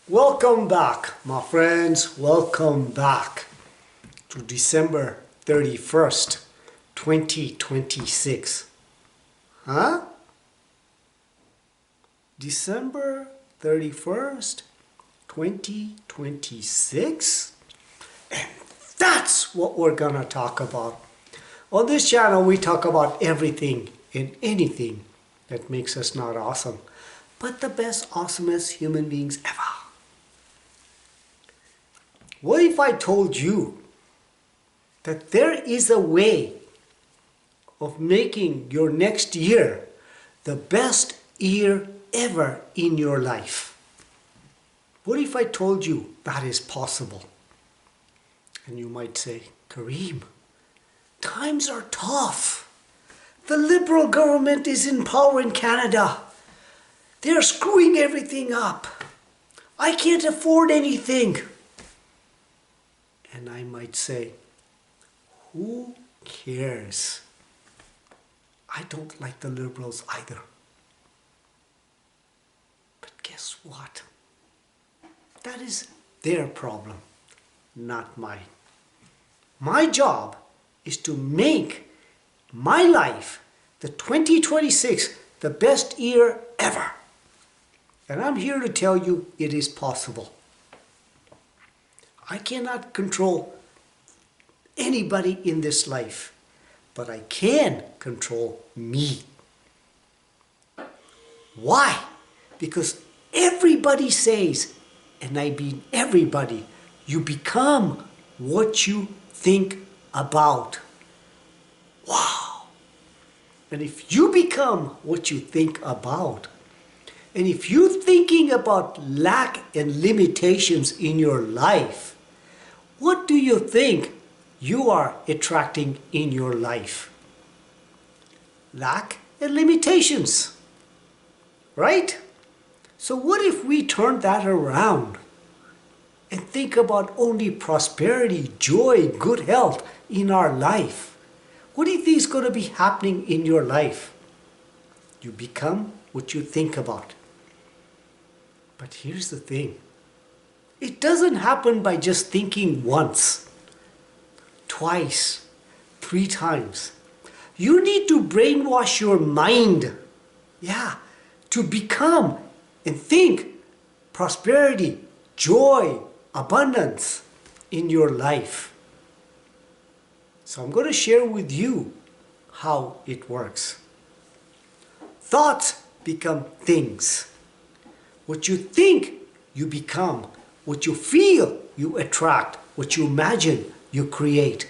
Welcome back, my friends. Welcome back to December 31st, 2026. Huh? December 31st, 2026? And that's what we're gonna talk about. On this channel, we talk about everything and anything that makes us not awesome, but the best, awesomest human beings ever. What if I told you that there is a way of making your next year the best year ever in your life? What if I told you that is possible? And you might say, Kareem, times are tough. The Liberal government is in power in Canada. They're screwing everything up. I can't afford anything. And I might say, who cares? I don't like the Liberals either. But guess what? That is their problem, not mine. My job is to make my life, the 2026, the best year ever. And I'm here to tell you it is possible. I cannot control anybody in this life, but I can control me. Why? Because everybody says, and I mean everybody, you become what you think about. Wow! And if you become what you think about, and if you're thinking about lack and limitations in your life, what do you think you are attracting in your life? Lack and limitations, right? So what if we turn that around and think about only prosperity, joy, good health in our life? What do you think is going to be happening in your life? You become what you think about. But here's the thing. It doesn't happen by just thinking once, twice, 3 times. You need to brainwash your mind, to become and think prosperity, joy, abundance in your life. So I'm going to share with you how it works. Thoughts become things. What you think, you become. What you feel, you attract. What you imagine, you create.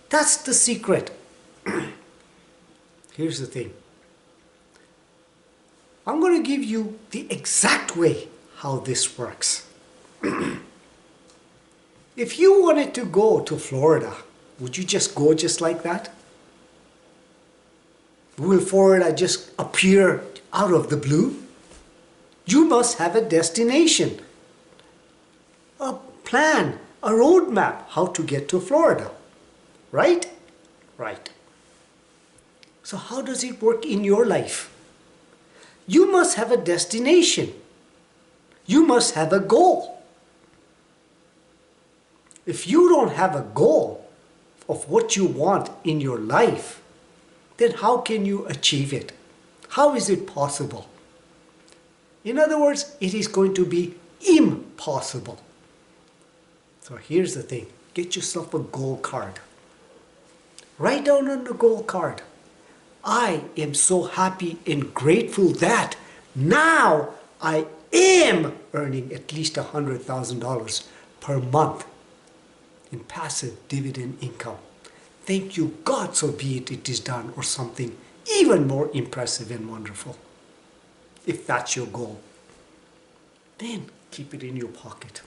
That's the secret. Here's the thing. I'm going to give you the exact way how this works. If you wanted to go to Florida, would you just go just like that? Will Florida just appear out of the blue? You must have a destination, a plan, a roadmap how to get to Florida, right? Right. So how does it work in your life? You must have a destination. You must have a goal. If you don't have a goal of what you want in your life, then how can you achieve it? How is it possible? In other words, it is going to be impossible. So here's the thing. Get yourself a goal card. Write down on the goal card, I am so happy and grateful that now I am earning at least $100,000 per month in passive dividend income. Thank you, God, so be it, it is done, or something even more impressive and wonderful. If that's your goal, then keep it in your pocket.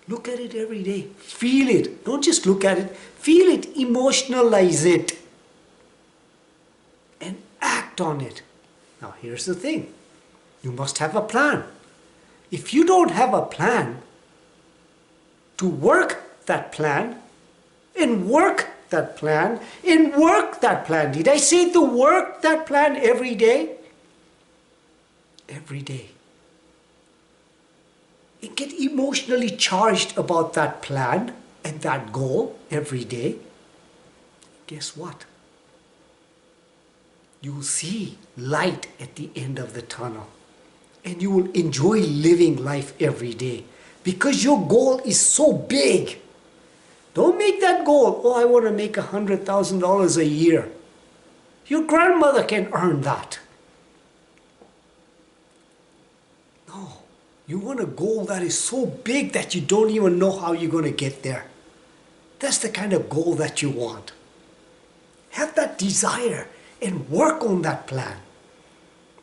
Look at it every day. Feel it. Don't just look at it. Feel it. Emotionalize it. And act on it. Now here's the thing. You must have a plan. If you don't have a plan to work that plan, and work that plan, and work that plan. Did I say to work that plan every day? Every day. and get emotionally charged about that plan and that goal every day, guess what? You will see light at the end of the tunnel, and you will enjoy living life every day because your goal is so big. Don't make that goal, oh, I want to make $100,000 a year. Your grandmother can earn that. No, you want a goal that is so big that you don't even know how you're going to get there. That's the kind of goal that you want. Have that desire and work on that plan.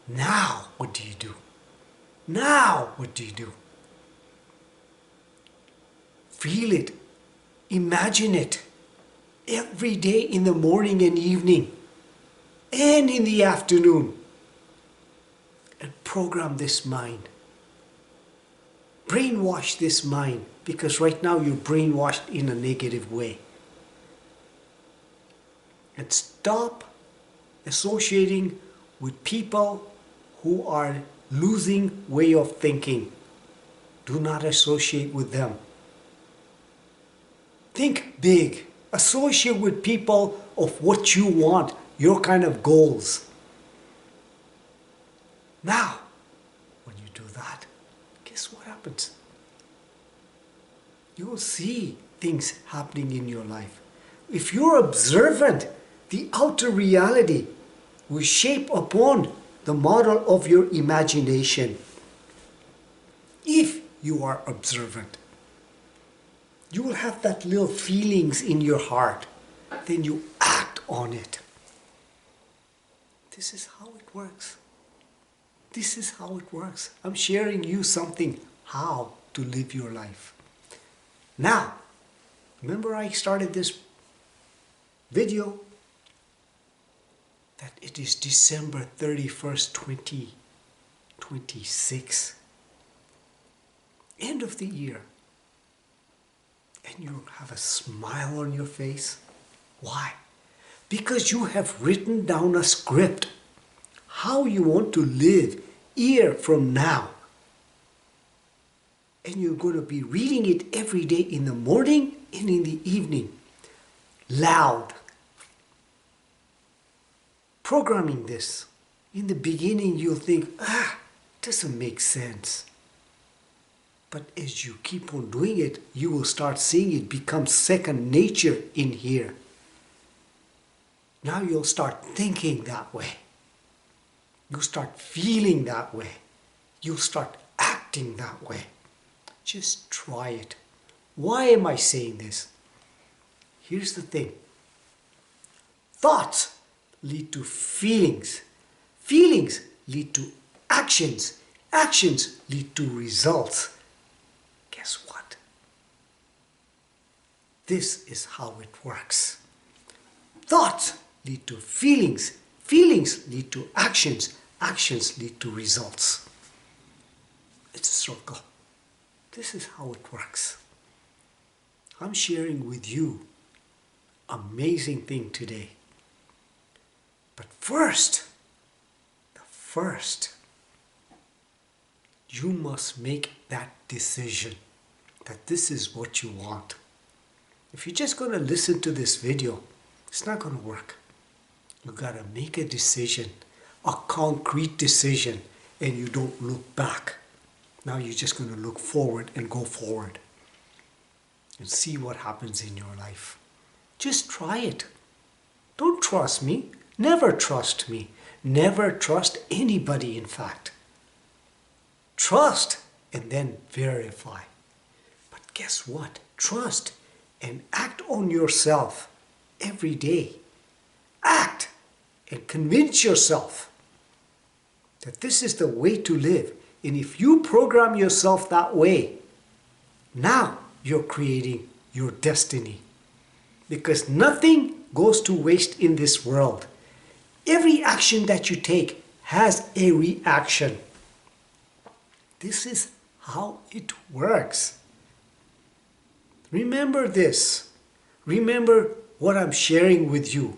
Now, what do you do? Now, what do you do? Feel it. Imagine it. Every day in the morning and evening. And in the afternoon. And program this mind. Brainwash this mind. Because right now you're brainwashed in a negative way. And stop associating with people who are losing way of thinking. Do not associate with them. Think big. Associate with people of what you want, your kind of goals. Now, when you do that, guess what happens? You will see things happening in your life. If you're observant, the outer reality will shape upon the model of your imagination. If you are observant, you will have that little feelings in your heart. Then you act on it. This is how it works. This is how it works. I'm sharing you something how to live your life. Now, remember I started this video that it is December 31st, 2026. End of the year. And you have a smile on your face. Why? Because you have written down a script. How you want to live year from now. And you're going to be reading it every day in the morning and in the evening. Loud. Programming this. In the beginning you'll think, doesn't make sense. But as you keep on doing it, you will start seeing it become second nature in here. Now you'll start thinking that way. You'll start feeling that way. You'll start acting that way. Just try it. Why am I saying this? Here's the thing. Thoughts lead to feelings. Feelings lead to actions. Actions lead to results. Guess what? This is how it works. Thoughts lead to feelings. Feelings lead to actions. Actions lead to results. It's a circle. This is how it works. I'm sharing with you an amazing thing today. But first, you must make that decision that this is what you want. If you're just going to listen to this video, it's not going to work. You got to make a decision, a concrete decision, and you don't look back. Now you're just going to look forward and go forward and see what happens in your life. Just try it. Don't trust me. Never trust me. Never trust anybody, in fact. Trust and then verify. But guess what? Trust and act on yourself every day. Act and convince yourself that this is the way to live. And if you program yourself that way, now you're creating your destiny. Because nothing goes to waste in this world. Every action that you take has a reaction. This is how it works. Remember this. Remember what I'm sharing with you.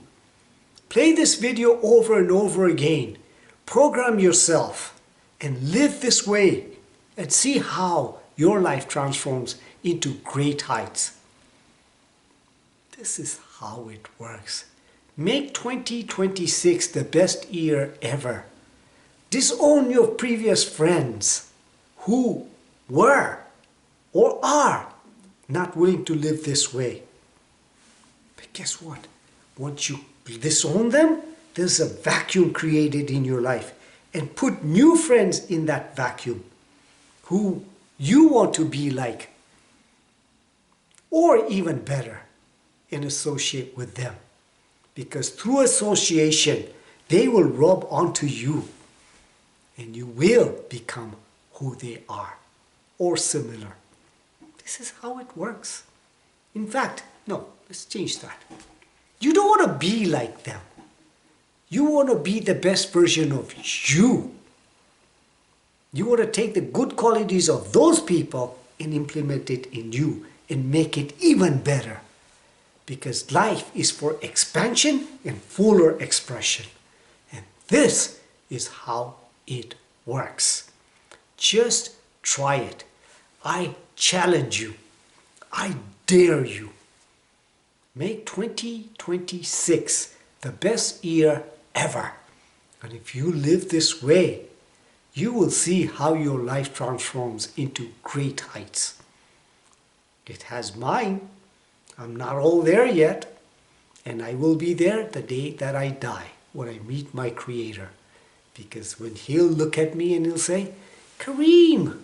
Play this video over and over again. Program yourself and live this way and see how your life transforms into great heights. This is how it works. Make 2026 the best year ever. Disown your previous friends who were or are not willing to live this way. But guess what? Once you disown them, there's a vacuum created in your life. And put new friends in that vacuum who you want to be like. Or even better, and associate with them. Because through association, they will rub onto you. And you will become who they are. Or similar. This is how it works. In fact, no, let's change that. You don't want to be like them. You want to be the best version of you. You want to take the good qualities of those people and implement it in you and make it even better. Because life is for expansion and fuller expression. And this is how it works. Just try it. I challenge you. I dare you. Make 2026 the best year ever. And if you live this way, you will see how your life transforms into great heights. It has mine. I'm not all there yet. And I will be there the day that I die, when I meet my Creator. Because when He'll look at me and He'll say, Kareem,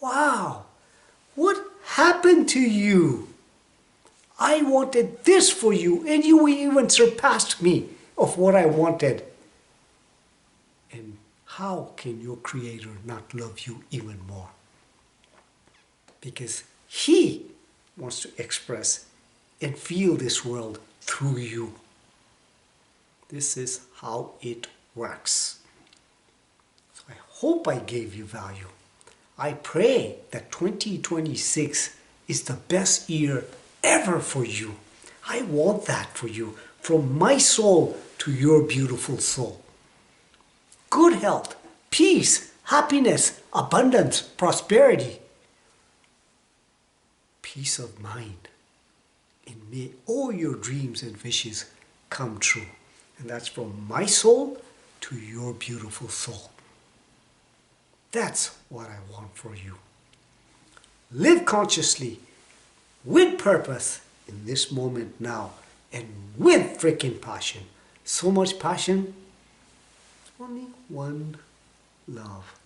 wow, what happened to you? I wanted this for you, and you even surpassed me of what I wanted. And how can your Creator not love you even more? Because He wants to express and feel this world through you. This is how it works. So I hope I gave you value. I pray that 2026 is the best year ever for you. I want that for you, from my soul to your beautiful soul. Good health, peace, happiness, abundance, prosperity, peace of mind. And may all your dreams and wishes come true. And that's from my soul to your beautiful soul. That's what I want for you. Live consciously, with purpose, in this moment now, and with freaking passion. So much passion, only one love.